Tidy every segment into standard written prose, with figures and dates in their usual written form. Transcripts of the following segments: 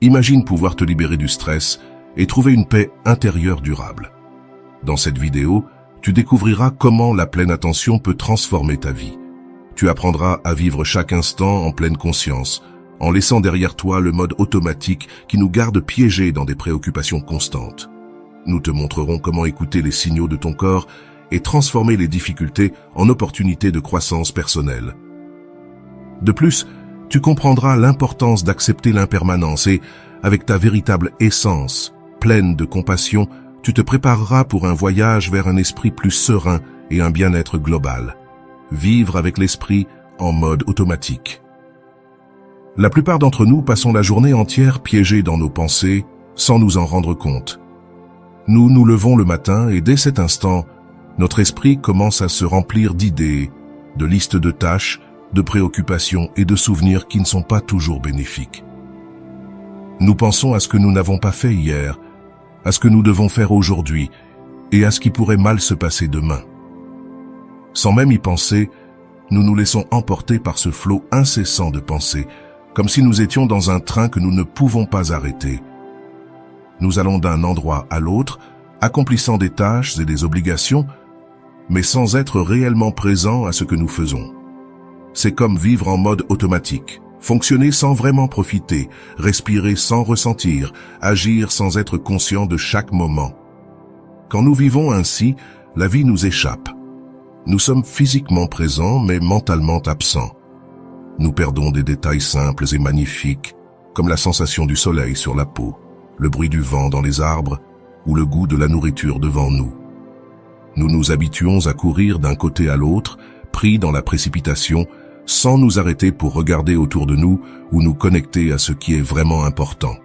Imagine pouvoir te libérer du stress et trouver une paix intérieure durable. Dans cette vidéo, tu découvriras comment la pleine attention peut transformer ta vie. Tu apprendras à vivre chaque instant en pleine conscience, en laissant derrière toi le mode automatique qui nous garde piégés dans des préoccupations constantes. Nous te montrerons comment écouter les signaux de ton corps et transformer les difficultés en opportunités de croissance personnelle. De plus, tu comprendras l'importance d'accepter l'impermanence et, avec ta véritable essence, pleine de compassion, tu te prépareras pour un voyage vers un esprit plus serein et un bien-être global. Vivre avec l'esprit en mode automatique. La plupart d'entre nous passons la journée entière piégés dans nos pensées sans nous en rendre compte. Nous nous levons le matin et dès cet instant, notre esprit commence à se remplir d'idées, de listes de tâches, de préoccupations et de souvenirs qui ne sont pas toujours bénéfiques. Nous pensons à ce que nous n'avons pas fait hier, à ce que nous devons faire aujourd'hui et à ce qui pourrait mal se passer demain. Sans même y penser, nous nous laissons emporter par ce flot incessant de pensées, comme si nous étions dans un train que nous ne pouvons pas arrêter. Nous allons d'un endroit à l'autre, accomplissant des tâches et des obligations, mais sans être réellement présents à ce que nous faisons. C'est comme vivre en mode automatique, fonctionner sans vraiment profiter, respirer sans ressentir, agir sans être conscient de chaque moment. Quand nous vivons ainsi, la vie nous échappe. Nous sommes physiquement présents mais mentalement absents. Nous perdons des détails simples et magnifiques, comme la sensation du soleil sur la peau, le bruit du vent dans les arbres ou le goût de la nourriture devant nous. Nous nous habituons à courir d'un côté à l'autre, pris dans la précipitation, sans nous arrêter pour regarder autour de nous ou nous connecter à ce qui est vraiment important.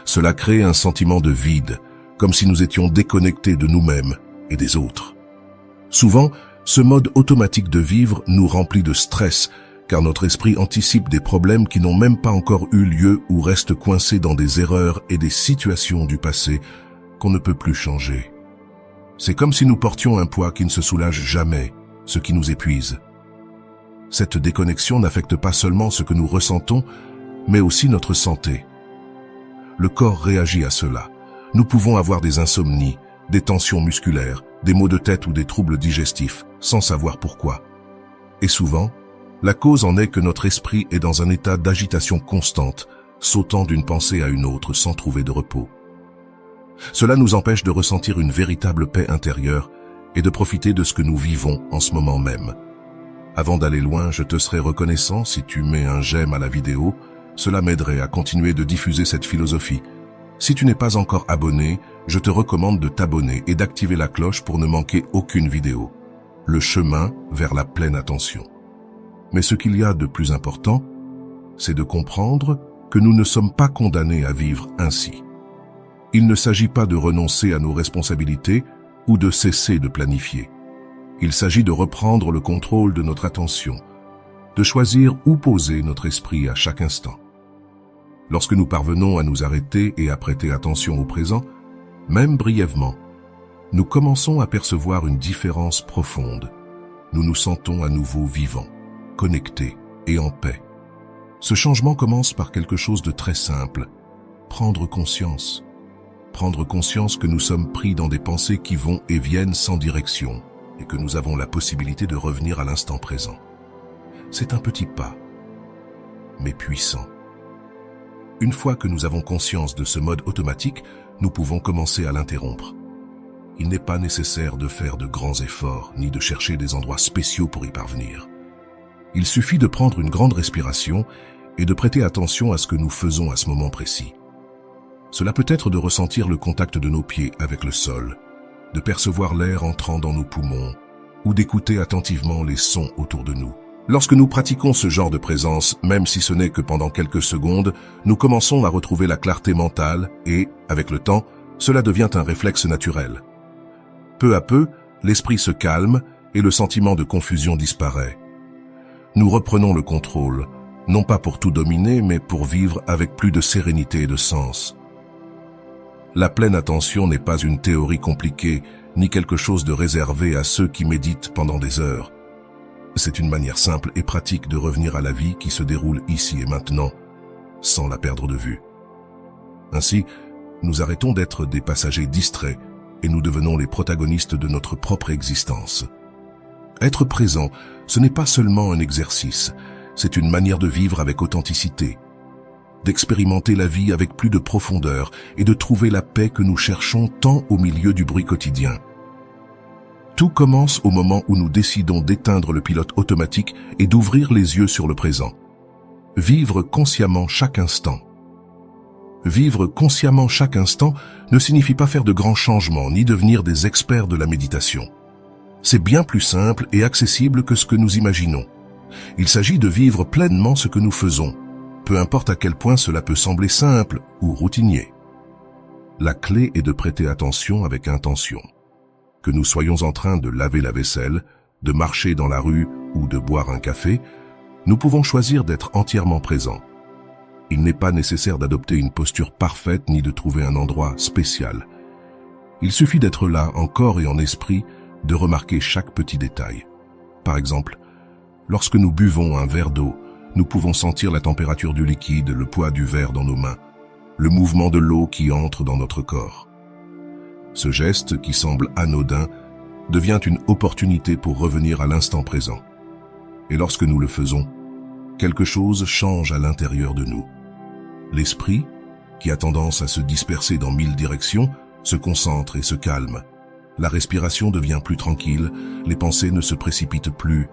Cela crée un sentiment de vide, comme si nous étions déconnectés de nous-mêmes et des autres. Souvent, ce mode automatique de vivre nous remplit de stress, car notre esprit anticipe des problèmes qui n'ont même pas encore eu lieu ou restent coincés dans des erreurs et des situations du passé qu'on ne peut plus changer. C'est comme si nous portions un poids qui ne se soulage jamais, ce qui nous épuise. Cette déconnexion n'affecte pas seulement ce que nous ressentons, mais aussi notre santé. Le corps réagit à cela. Nous pouvons avoir des insomnies, des tensions musculaires, des maux de tête ou des troubles digestifs, sans savoir pourquoi. Et souvent, la cause en est que notre esprit est dans un état d'agitation constante, sautant d'une pensée à une autre sans trouver de repos. Cela nous empêche de ressentir une véritable paix intérieure et de profiter de ce que nous vivons en ce moment même. Avant d'aller loin, je te serais reconnaissant si tu mets un j'aime à la vidéo, cela m'aiderait à continuer de diffuser cette philosophie. Si tu n'es pas encore abonné, je te recommande de t'abonner et d'activer la cloche pour ne manquer aucune vidéo. Le chemin vers la pleine attention. Mais ce qu'il y a de plus important, c'est de comprendre que nous ne sommes pas condamnés à vivre ainsi. Il ne s'agit pas de renoncer à nos responsabilités ou de cesser de planifier. Il s'agit de reprendre le contrôle de notre attention, de choisir où poser notre esprit à chaque instant. Lorsque nous parvenons à nous arrêter et à prêter attention au présent, même brièvement, nous commençons à percevoir une différence profonde. Nous nous sentons à nouveau vivants, connectés et en paix. Ce changement commence par quelque chose de très simple, prendre conscience. Prendre conscience que nous sommes pris dans des pensées qui vont et viennent sans direction et que nous avons la possibilité de revenir à l'instant présent. C'est un petit pas, mais puissant. Une fois que nous avons conscience de ce mode automatique, nous pouvons commencer à l'interrompre. Il n'est pas nécessaire de faire de grands efforts ni de chercher des endroits spéciaux pour y parvenir. Il suffit de prendre une grande respiration et de prêter attention à ce que nous faisons à ce moment précis. Cela peut être de ressentir le contact de nos pieds avec le sol, de percevoir l'air entrant dans nos poumons ou d'écouter attentivement les sons autour de nous. Lorsque nous pratiquons ce genre de présence, même si ce n'est que pendant quelques secondes, nous commençons à retrouver la clarté mentale et, avec le temps, cela devient un réflexe naturel. Peu à peu, l'esprit se calme et le sentiment de confusion disparaît. Nous reprenons le contrôle, non pas pour tout dominer, mais pour vivre avec plus de sérénité et de sens. La pleine attention n'est pas une théorie compliquée, ni quelque chose de réservé à ceux qui méditent pendant des heures. C'est une manière simple et pratique de revenir à la vie qui se déroule ici et maintenant, sans la perdre de vue. Ainsi, nous arrêtons d'être des passagers distraits et nous devenons les protagonistes de notre propre existence. Être présent, ce n'est pas seulement un exercice, c'est une manière de vivre avec authenticité, d'expérimenter la vie avec plus de profondeur et de trouver la paix que nous cherchons tant au milieu du bruit quotidien. Tout commence au moment où nous décidons d'éteindre le pilote automatique et d'ouvrir les yeux sur le présent. Vivre consciemment chaque instant. Vivre consciemment chaque instant ne signifie pas faire de grands changements ni devenir des experts de la méditation. C'est bien plus simple et accessible que ce que nous imaginons. Il s'agit de vivre pleinement ce que nous faisons, peu importe à quel point cela peut sembler simple ou routinier. La clé est de prêter attention avec intention. Que nous soyons en train de laver la vaisselle, de marcher dans la rue ou de boire un café, nous pouvons choisir d'être entièrement présents. Il n'est pas nécessaire d'adopter une posture parfaite ni de trouver un endroit spécial. Il suffit d'être là en corps et en esprit, de remarquer chaque petit détail. Par exemple, lorsque nous buvons un verre d'eau, nous pouvons sentir la température du liquide, le poids du verre dans nos mains, le mouvement de l'eau qui entre dans notre corps. Ce geste, qui semble anodin, devient une opportunité pour revenir à l'instant présent. Et lorsque nous le faisons, quelque chose change à l'intérieur de nous. L'esprit, qui a tendance à se disperser dans 1000 directions, se concentre et se calme. La respiration devient plus tranquille, les pensées ne se précipitent plus,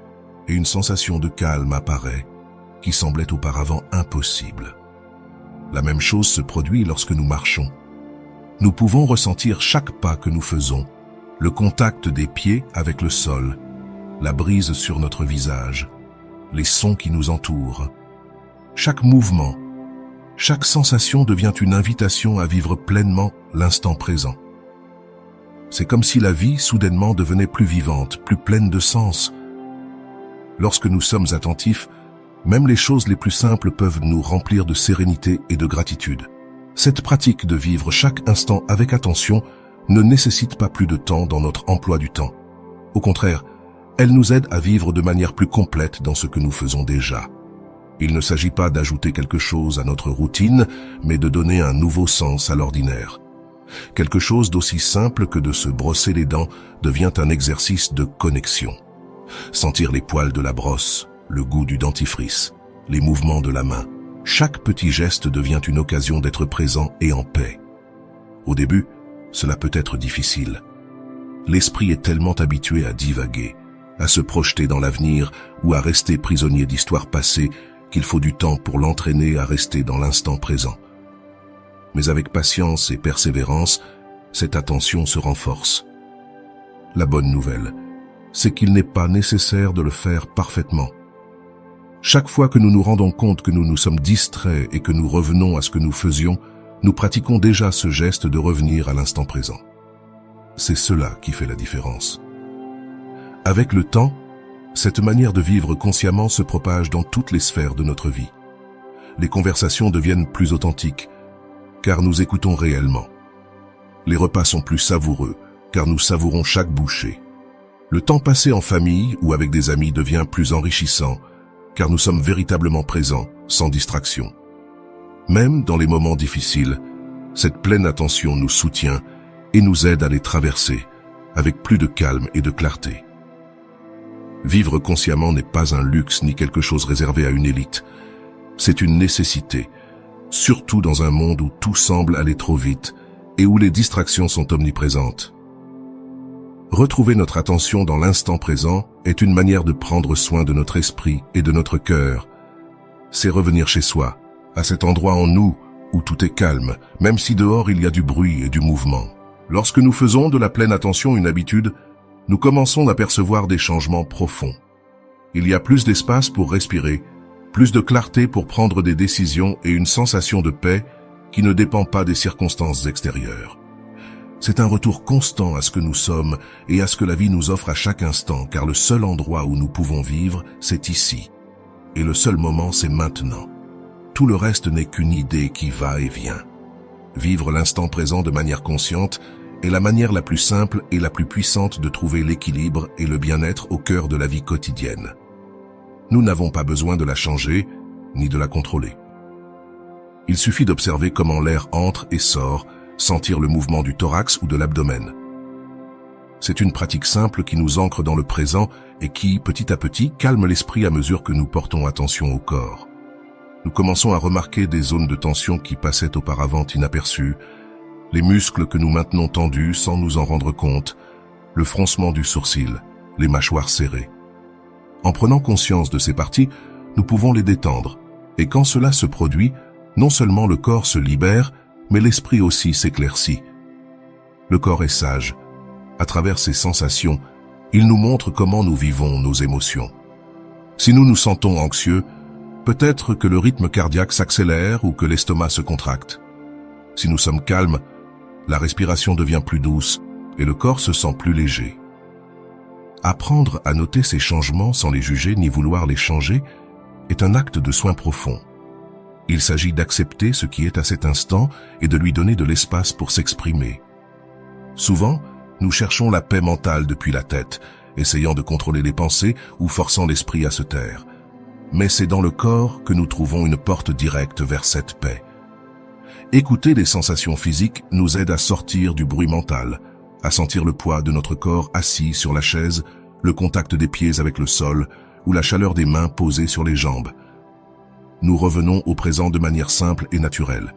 et une sensation de calme apparaît, qui semblait auparavant impossible. La même chose se produit lorsque nous marchons. Nous pouvons ressentir chaque pas que nous faisons, le contact des pieds avec le sol, la brise sur notre visage, les sons qui nous entourent. Chaque mouvement, chaque sensation devient une invitation à vivre pleinement l'instant présent. C'est comme si la vie soudainement devenait plus vivante, plus pleine de sens. Lorsque nous sommes attentifs, même les choses les plus simples peuvent nous remplir de sérénité et de gratitude. Cette pratique de vivre chaque instant avec attention ne nécessite pas plus de temps dans notre emploi du temps. Au contraire, elle nous aide à vivre de manière plus complète dans ce que nous faisons déjà. Il ne s'agit pas d'ajouter quelque chose à notre routine, mais de donner un nouveau sens à l'ordinaire. Quelque chose d'aussi simple que de se brosser les dents devient un exercice de connexion. Sentir les poils de la brosse, le goût du dentifrice, les mouvements de la main. Chaque petit geste devient une occasion d'être présent et en paix. Au début, cela peut être difficile. L'esprit est tellement habitué à divaguer, à se projeter dans l'avenir ou à rester prisonnier d'histoires passées qu'il faut du temps pour l'entraîner à rester dans l'instant présent. Mais avec patience et persévérance, cette attention se renforce. La bonne nouvelle, c'est qu'il n'est pas nécessaire de le faire parfaitement. Chaque fois que nous nous rendons compte que nous nous sommes distraits et que nous revenons à ce que nous faisions, nous pratiquons déjà ce geste de revenir à l'instant présent. C'est cela qui fait la différence. Avec le temps, cette manière de vivre consciemment se propage dans toutes les sphères de notre vie. Les conversations deviennent plus authentiques, car nous écoutons réellement. Les repas sont plus savoureux, car nous savourons chaque bouchée. Le temps passé en famille ou avec des amis devient plus enrichissant, car nous sommes véritablement présents, sans distraction. Même dans les moments difficiles, cette pleine attention nous soutient et nous aide à les traverser, avec plus de calme et de clarté. Vivre consciemment n'est pas un luxe ni quelque chose réservé à une élite. C'est une nécessité, surtout dans un monde où tout semble aller trop vite et où les distractions sont omniprésentes. Retrouver notre attention dans l'instant présent est une manière de prendre soin de notre esprit et de notre cœur. C'est revenir chez soi, à cet endroit en nous où tout est calme, même si dehors il y a du bruit et du mouvement. Lorsque nous faisons de la pleine attention une habitude, nous commençons à percevoir des changements profonds. Il y a plus d'espace pour respirer, plus de clarté pour prendre des décisions et une sensation de paix qui ne dépend pas des circonstances extérieures. C'est un retour constant à ce que nous sommes et à ce que la vie nous offre à chaque instant, car le seul endroit où nous pouvons vivre, c'est ici. Et le seul moment, c'est maintenant. Tout le reste n'est qu'une idée qui va et vient. Vivre l'instant présent de manière consciente est la manière la plus simple et la plus puissante de trouver l'équilibre et le bien-être au cœur de la vie quotidienne. Nous n'avons pas besoin de la changer, ni de la contrôler. Il suffit d'observer comment l'air entre et sort, sentir le mouvement du thorax ou de l'abdomen. C'est une pratique simple qui nous ancre dans le présent et qui, petit à petit, calme l'esprit à mesure que nous portons attention au corps. Nous commençons à remarquer des zones de tension qui passaient auparavant inaperçues, les muscles que nous maintenons tendus sans nous en rendre compte, le froncement du sourcil, les mâchoires serrées. En prenant conscience de ces parties, nous pouvons les détendre. Et quand cela se produit, non seulement le corps se libère, mais l'esprit aussi s'éclaircit. Le corps est sage. À travers ses sensations, il nous montre comment nous vivons nos émotions. Si nous nous sentons anxieux, peut-être que le rythme cardiaque s'accélère ou que l'estomac se contracte. Si nous sommes calmes, la respiration devient plus douce et le corps se sent plus léger. Apprendre à noter ces changements sans les juger ni vouloir les changer est un acte de soin profond. Il s'agit d'accepter ce qui est à cet instant et de lui donner de l'espace pour s'exprimer. Souvent, nous cherchons la paix mentale depuis la tête, essayant de contrôler les pensées ou forçant l'esprit à se taire. Mais c'est dans le corps que nous trouvons une porte directe vers cette paix. Écouter les sensations physiques nous aide à sortir du bruit mental, à sentir le poids de notre corps assis sur la chaise, le contact des pieds avec le sol ou la chaleur des mains posées sur les jambes. Nous revenons au présent de manière simple et naturelle.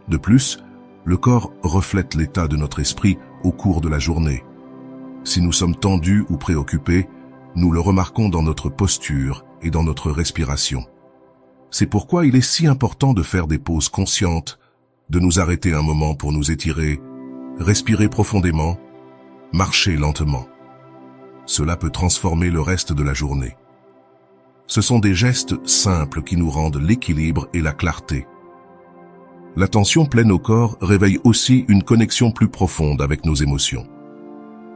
De plus, le corps reflète l'état de notre esprit au cours de la journée. Si nous sommes tendus ou préoccupés, nous le remarquons dans notre posture et dans notre respiration. C'est pourquoi il est si important de faire des pauses conscientes, de nous arrêter un moment pour nous étirer, respirer profondément, marcher lentement. Cela peut transformer le reste de la journée. Ce sont des gestes simples qui nous rendent l'équilibre et la clarté. L'attention pleine au corps réveille aussi une connexion plus profonde avec nos émotions.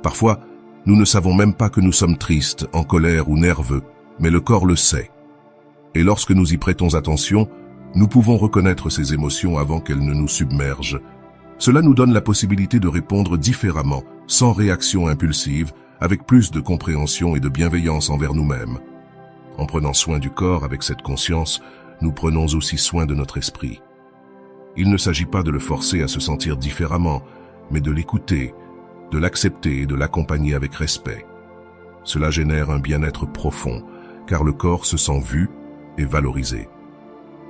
Parfois, nous ne savons même pas que nous sommes tristes, en colère ou nerveux, mais le corps le sait. Et lorsque nous y prêtons attention, nous pouvons reconnaître ces émotions avant qu'elles ne nous submergent. Cela nous donne la possibilité de répondre différemment, sans réaction impulsive, avec plus de compréhension et de bienveillance envers nous-mêmes. En prenant soin du corps avec cette conscience, nous prenons aussi soin de notre esprit. Il ne s'agit pas de le forcer à se sentir différemment, mais de l'écouter, de l'accepter et de l'accompagner avec respect. Cela génère un bien-être profond, car le corps se sent vu et valorisé.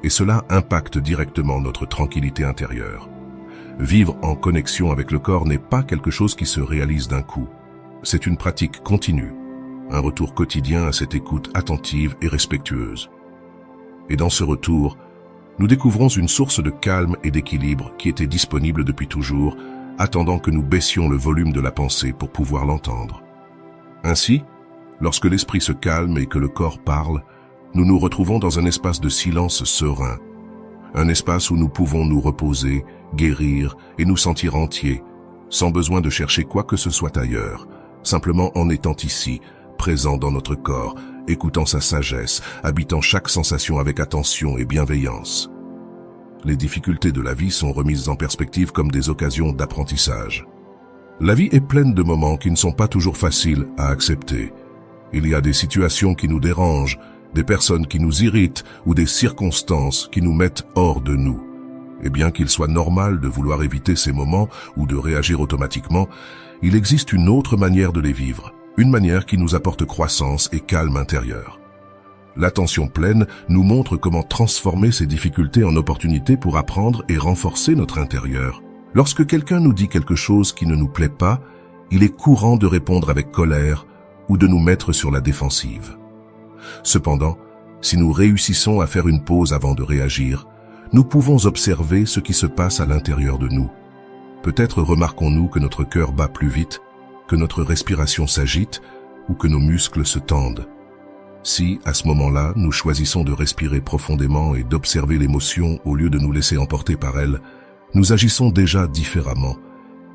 Et cela impacte directement notre tranquillité intérieure. Vivre en connexion avec le corps n'est pas quelque chose qui se réalise d'un coup. C'est une pratique continue, un retour quotidien à cette écoute attentive et respectueuse. Et dans ce retour, nous découvrons une source de calme et d'équilibre qui était disponible depuis toujours, attendant que nous baissions le volume de la pensée pour pouvoir l'entendre. Ainsi, lorsque l'esprit se calme et que le corps parle, nous nous retrouvons dans un espace de silence serein, un espace où nous pouvons nous reposer, guérir et nous sentir entiers, sans besoin de chercher quoi que ce soit ailleurs, simplement en étant ici, présent dans notre corps, écoutant sa sagesse, habitant chaque sensation avec attention et bienveillance. Les difficultés de la vie sont remises en perspective comme des occasions d'apprentissage. La vie est pleine de moments qui ne sont pas toujours faciles à accepter. Il y a des situations qui nous dérangent, des personnes qui nous irritent ou des circonstances qui nous mettent hors de nous. Et bien qu'il soit normal de vouloir éviter ces moments ou de réagir automatiquement, il existe une autre manière de les vivre, une manière qui nous apporte croissance et calme intérieur. L'attention pleine nous montre comment transformer ces difficultés en opportunités pour apprendre et renforcer notre intérieur. Lorsque quelqu'un nous dit quelque chose qui ne nous plaît pas, il est courant de répondre avec colère ou de nous mettre sur la défensive. Cependant, si nous réussissons à faire une pause avant de réagir, nous pouvons observer ce qui se passe à l'intérieur de nous. Peut-être remarquons-nous que notre cœur bat plus vite, que notre respiration s'agite ou que nos muscles se tendent. Si, à ce moment-là, nous choisissons de respirer profondément et d'observer l'émotion au lieu de nous laisser emporter par elle, nous agissons déjà différemment.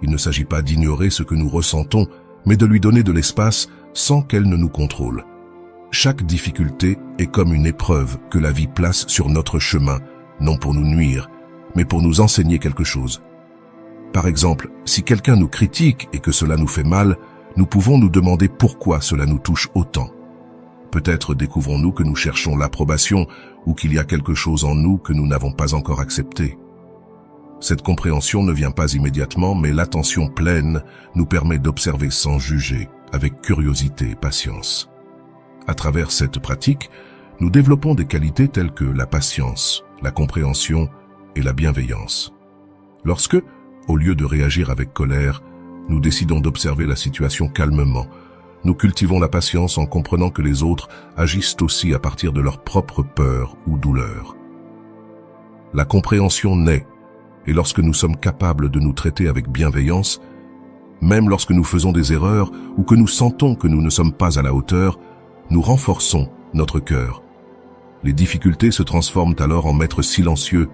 Il ne s'agit pas d'ignorer ce que nous ressentons, mais de lui donner de l'espace sans qu'elle ne nous contrôle. Chaque difficulté est comme une épreuve que la vie place sur notre chemin, non pour nous nuire, mais pour nous enseigner quelque chose. Par exemple, si quelqu'un nous critique et que cela nous fait mal, nous pouvons nous demander pourquoi cela nous touche autant. Peut-être découvrons-nous que nous cherchons l'approbation ou qu'il y a quelque chose en nous que nous n'avons pas encore accepté. Cette compréhension ne vient pas immédiatement, mais l'attention pleine nous permet d'observer sans juger, avec curiosité et patience. À travers cette pratique, nous développons des qualités telles que la patience, la compréhension et la bienveillance. Lorsque, au lieu de réagir avec colère, nous décidons d'observer la situation calmement, nous cultivons la patience en comprenant que les autres agissent aussi à partir de leur propre peur ou douleur. La compréhension naît, et lorsque nous sommes capables de nous traiter avec bienveillance, même lorsque nous faisons des erreurs ou que nous sentons que nous ne sommes pas à la hauteur, nous renforçons notre cœur. Les difficultés se transforment alors en maîtres silencieux,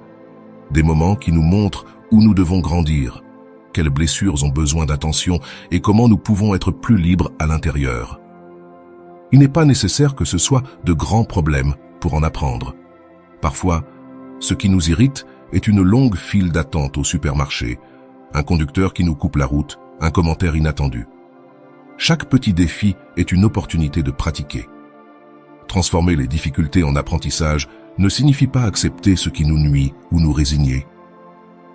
des moments qui nous montrent où nous devons grandir, quelles blessures ont besoin d'attention et comment nous pouvons être plus libres à l'intérieur. Il n'est pas nécessaire que ce soit de grands problèmes pour en apprendre. Parfois, ce qui nous irrite est une longue file d'attente au supermarché, un conducteur qui nous coupe la route, un commentaire inattendu. Chaque petit défi est une opportunité de pratiquer. Transformer les difficultés en apprentissage ne signifie pas accepter ce qui nous nuit ou nous résigner.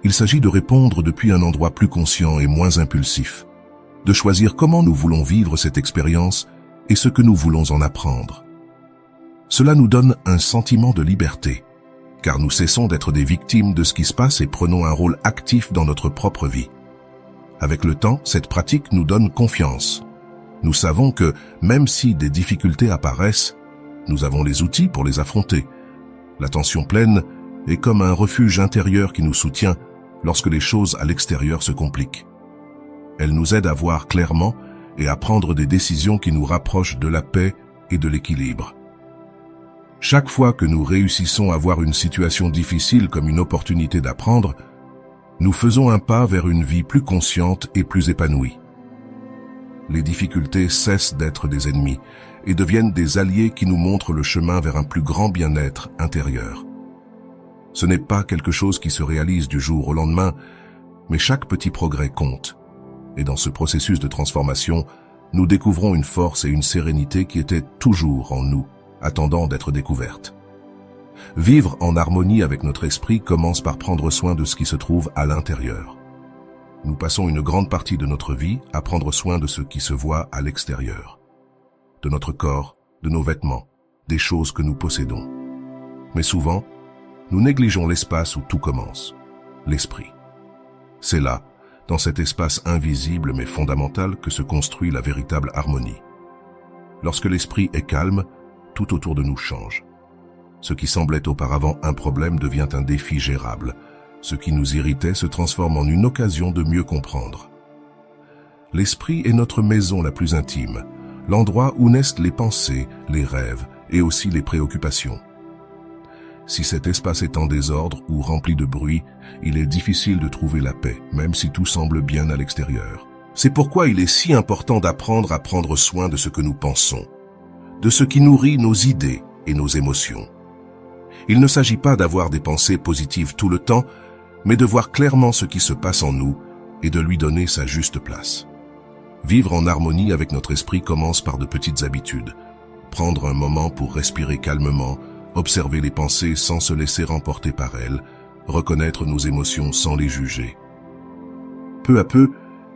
Il s'agit de répondre depuis un endroit plus conscient et moins impulsif, de choisir comment nous voulons vivre cette expérience et ce que nous voulons en apprendre. Cela nous donne un sentiment de liberté, car nous cessons d'être des victimes de ce qui se passe et prenons un rôle actif dans notre propre vie. Avec le temps, cette pratique nous donne confiance. Nous savons que, même si des difficultés apparaissent, nous avons les outils pour les affronter. L'attention pleine est comme un refuge intérieur qui nous soutient lorsque les choses à l'extérieur se compliquent. Elle nous aide à voir clairement et à prendre des décisions qui nous rapprochent de la paix et de l'équilibre. Chaque fois que nous réussissons à voir une situation difficile comme une opportunité d'apprendre, nous faisons un pas vers une vie plus consciente et plus épanouie. Les difficultés cessent d'être des ennemis et deviennent des alliés qui nous montrent le chemin vers un plus grand bien-être intérieur. Ce n'est pas quelque chose qui se réalise du jour au lendemain, mais chaque petit progrès compte. Et dans ce processus de transformation, nous découvrons une force et une sérénité qui étaient toujours en nous, attendant d'être découvertes. Vivre en harmonie avec notre esprit commence par prendre soin de ce qui se trouve à l'intérieur. Nous passons une grande partie de notre vie à prendre soin de ce qui se voit à l'extérieur. De notre corps, de nos vêtements, des choses que nous possédons. Mais souvent, nous négligeons l'espace où tout commence, l'esprit. C'est là, dans cet espace invisible mais fondamental, que se construit la véritable harmonie. Lorsque l'esprit est calme, tout autour de nous change. Ce qui semblait auparavant un problème devient un défi gérable. Ce qui nous irritait se transforme en une occasion de mieux comprendre. L'esprit est notre maison la plus intime, l'endroit où naissent les pensées, les rêves et aussi les préoccupations. Si cet espace est en désordre ou rempli de bruit, il est difficile de trouver la paix, même si tout semble bien à l'extérieur. C'est pourquoi il est si important d'apprendre à prendre soin de ce que nous pensons, de ce qui nourrit nos idées et nos émotions. Il ne s'agit pas d'avoir des pensées positives tout le temps, mais de voir clairement ce qui se passe en nous et de lui donner sa juste place. Vivre en harmonie avec notre esprit commence par de petites habitudes. Prendre un moment pour respirer calmement, observer les pensées sans se laisser remporter par elles, reconnaître nos émotions sans les juger. Peu à peu,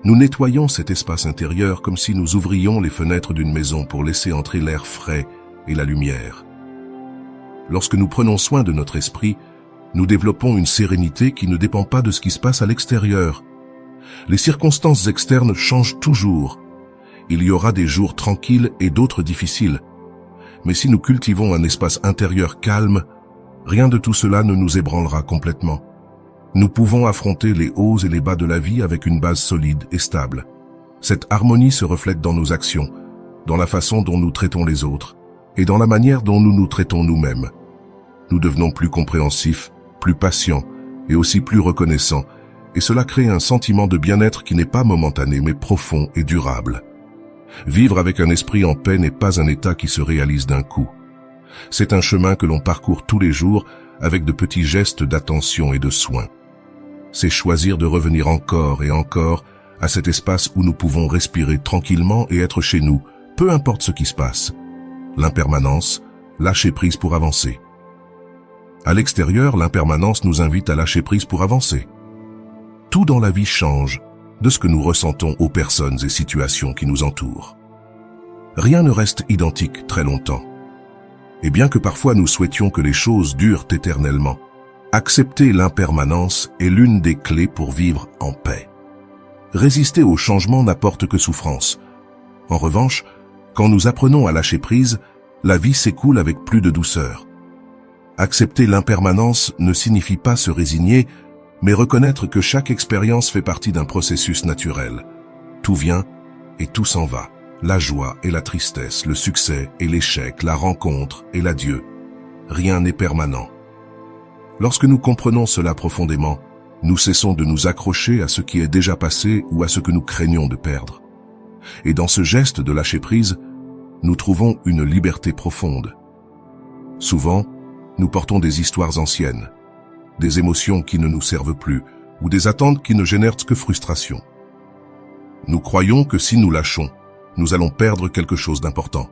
nous nettoyons cet espace intérieur comme si nous ouvrions les fenêtres d'une maison pour laisser entrer l'air frais et la lumière. Lorsque nous prenons soin de notre esprit, nous développons une sérénité qui ne dépend pas de ce qui se passe à l'extérieur. Les circonstances externes changent toujours. Il y aura des jours tranquilles et d'autres difficiles. Mais si nous cultivons un espace intérieur calme, rien de tout cela ne nous ébranlera complètement. Nous pouvons affronter les hauts et les bas de la vie avec une base solide et stable. Cette harmonie se reflète dans nos actions, dans la façon dont nous traitons les autres et dans la manière dont nous nous traitons nous-mêmes. Nous devenons plus compréhensifs, plus patients et aussi plus reconnaissants, et cela crée un sentiment de bien-être qui n'est pas momentané mais profond et durable. Vivre avec un esprit en paix n'est pas un état qui se réalise d'un coup. C'est un chemin que l'on parcourt tous les jours avec de petits gestes d'attention et de soin. C'est choisir de revenir encore et encore à cet espace où nous pouvons respirer tranquillement et être chez nous, peu importe ce qui se passe. L'impermanence, lâcher prise pour avancer. À l'extérieur, l'impermanence nous invite à lâcher prise pour avancer. Tout dans la vie change, de ce que nous ressentons aux personnes et situations qui nous entourent. Rien ne reste identique très longtemps. Et bien que parfois nous souhaitions que les choses durent éternellement, accepter l'impermanence est l'une des clés pour vivre en paix. Résister au changement n'apporte que souffrance. En revanche, quand nous apprenons à lâcher prise, la vie s'écoule avec plus de douceur. Accepter l'impermanence ne signifie pas se résigner, mais reconnaître que chaque expérience fait partie d'un processus naturel. Tout vient et tout s'en va. La joie et la tristesse, le succès et l'échec, la rencontre et l'adieu. Rien n'est permanent. Lorsque nous comprenons cela profondément, nous cessons de nous accrocher à ce qui est déjà passé ou à ce que nous craignons de perdre. Et dans ce geste de lâcher prise, nous trouvons une liberté profonde. Souvent, nous portons des histoires anciennes, des émotions qui ne nous servent plus, ou des attentes qui ne génèrent que frustration. Nous croyons que si nous lâchons, nous allons perdre quelque chose d'important.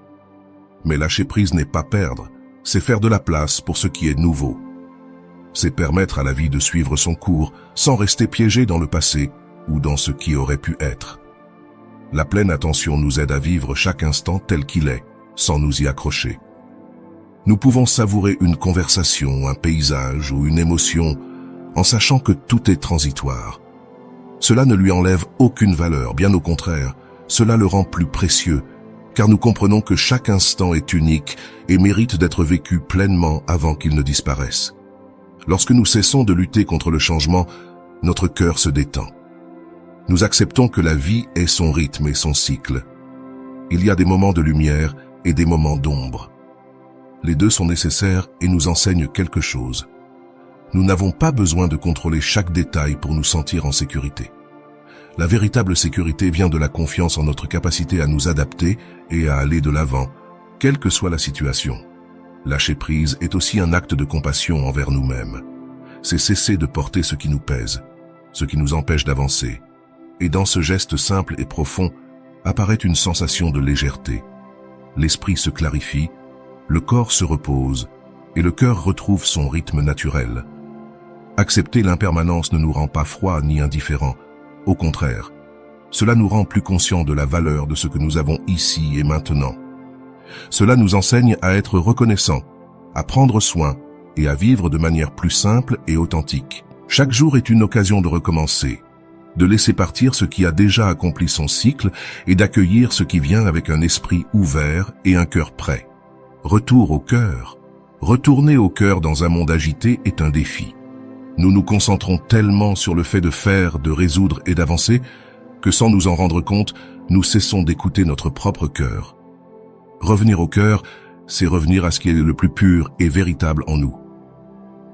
Mais lâcher prise n'est pas perdre, c'est faire de la place pour ce qui est nouveau. C'est permettre à la vie de suivre son cours sans rester piégé dans le passé ou dans ce qui aurait pu être. La pleine attention nous aide à vivre chaque instant tel qu'il est, sans nous y accrocher. Nous pouvons savourer une conversation, un paysage ou une émotion en sachant que tout est transitoire. Cela ne lui enlève aucune valeur, bien au contraire, cela le rend plus précieux, car nous comprenons que chaque instant est unique et mérite d'être vécu pleinement avant qu'il ne disparaisse. Lorsque nous cessons de lutter contre le changement, notre cœur se détend. Nous acceptons que la vie ait son rythme et son cycle. Il y a des moments de lumière et des moments d'ombre. Les deux sont nécessaires et nous enseignent quelque chose. Nous n'avons pas besoin de contrôler chaque détail pour nous sentir en sécurité. La véritable sécurité vient de la confiance en notre capacité à nous adapter et à aller de l'avant, quelle que soit la situation. Lâcher prise est aussi un acte de compassion envers nous-mêmes. C'est cesser de porter ce qui nous pèse, ce qui nous empêche d'avancer. Et dans ce geste simple et profond, apparaît une sensation de légèreté. L'esprit se clarifie, le corps se repose et le cœur retrouve son rythme naturel. Accepter l'impermanence ne nous rend pas froid ni indifférent. Au contraire, cela nous rend plus conscients de la valeur de ce que nous avons ici et maintenant. Cela nous enseigne à être reconnaissants, à prendre soin et à vivre de manière plus simple et authentique. Chaque jour est une occasion de recommencer, de laisser partir ce qui a déjà accompli son cycle et d'accueillir ce qui vient avec un esprit ouvert et un cœur prêt. Retour au cœur. Retourner au cœur dans un monde agité est un défi. Nous nous concentrons tellement sur le fait de faire, de résoudre et d'avancer que sans nous en rendre compte, nous cessons d'écouter notre propre cœur. Revenir au cœur, c'est revenir à ce qui est le plus pur et véritable en nous.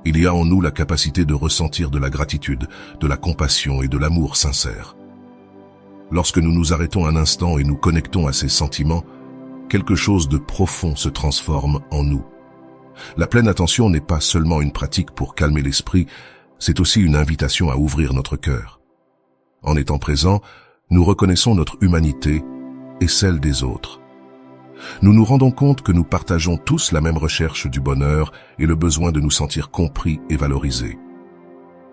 Il y a en nous la capacité de ressentir de la gratitude, de la compassion et de l'amour sincère. Lorsque nous nous arrêtons un instant et nous connectons à ces sentiments, quelque chose de profond se transforme en nous. La pleine attention n'est pas seulement une pratique pour calmer l'esprit, c'est aussi une invitation à ouvrir notre cœur. En étant présent, nous reconnaissons notre humanité et celle des autres. Nous nous rendons compte que nous partageons tous la même recherche du bonheur et le besoin de nous sentir compris et valorisés.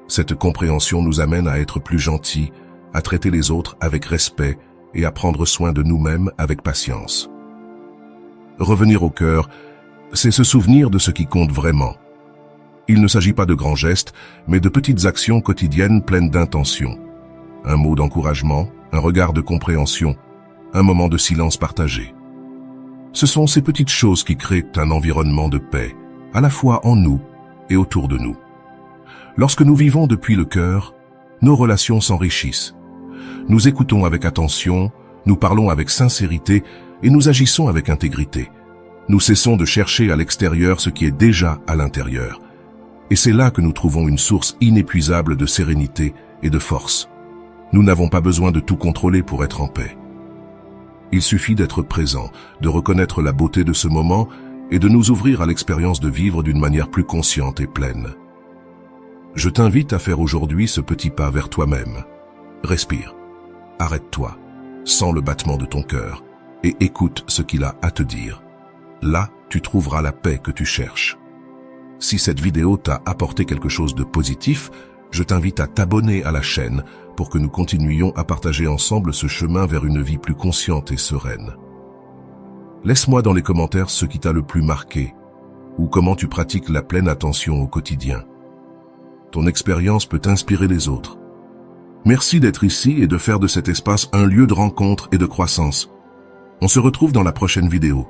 Cette compréhension nous amène à être plus gentils, à traiter les autres avec respect et à prendre soin de nous-mêmes avec patience. Revenir au cœur, c'est se souvenir de ce qui compte vraiment. Il ne s'agit pas de grands gestes, mais de petites actions quotidiennes pleines d'intention. Un mot d'encouragement, un regard de compréhension, un moment de silence partagé. Ce sont ces petites choses qui créent un environnement de paix, à la fois en nous et autour de nous. Lorsque nous vivons depuis le cœur, nos relations s'enrichissent. Nous écoutons avec attention, nous parlons avec sincérité et nous agissons avec intégrité. Nous cessons de chercher à l'extérieur ce qui est déjà à l'intérieur. Et c'est là que nous trouvons une source inépuisable de sérénité et de force. Nous n'avons pas besoin de tout contrôler pour être en paix. Il suffit d'être présent, de reconnaître la beauté de ce moment et de nous ouvrir à l'expérience de vivre d'une manière plus consciente et pleine. Je t'invite à faire aujourd'hui ce petit pas vers toi-même. Respire, arrête-toi, sens le battement de ton cœur et écoute ce qu'il a à te dire. Là, tu trouveras la paix que tu cherches. Si cette vidéo t'a apporté quelque chose de positif, je t'invite à t'abonner à la chaîne pour que nous continuions à partager ensemble ce chemin vers une vie plus consciente et sereine. Laisse-moi dans les commentaires ce qui t'a le plus marqué ou comment tu pratiques la pleine attention au quotidien. Ton expérience peut inspirer les autres. Merci d'être ici et de faire de cet espace un lieu de rencontre et de croissance. On se retrouve dans la prochaine vidéo.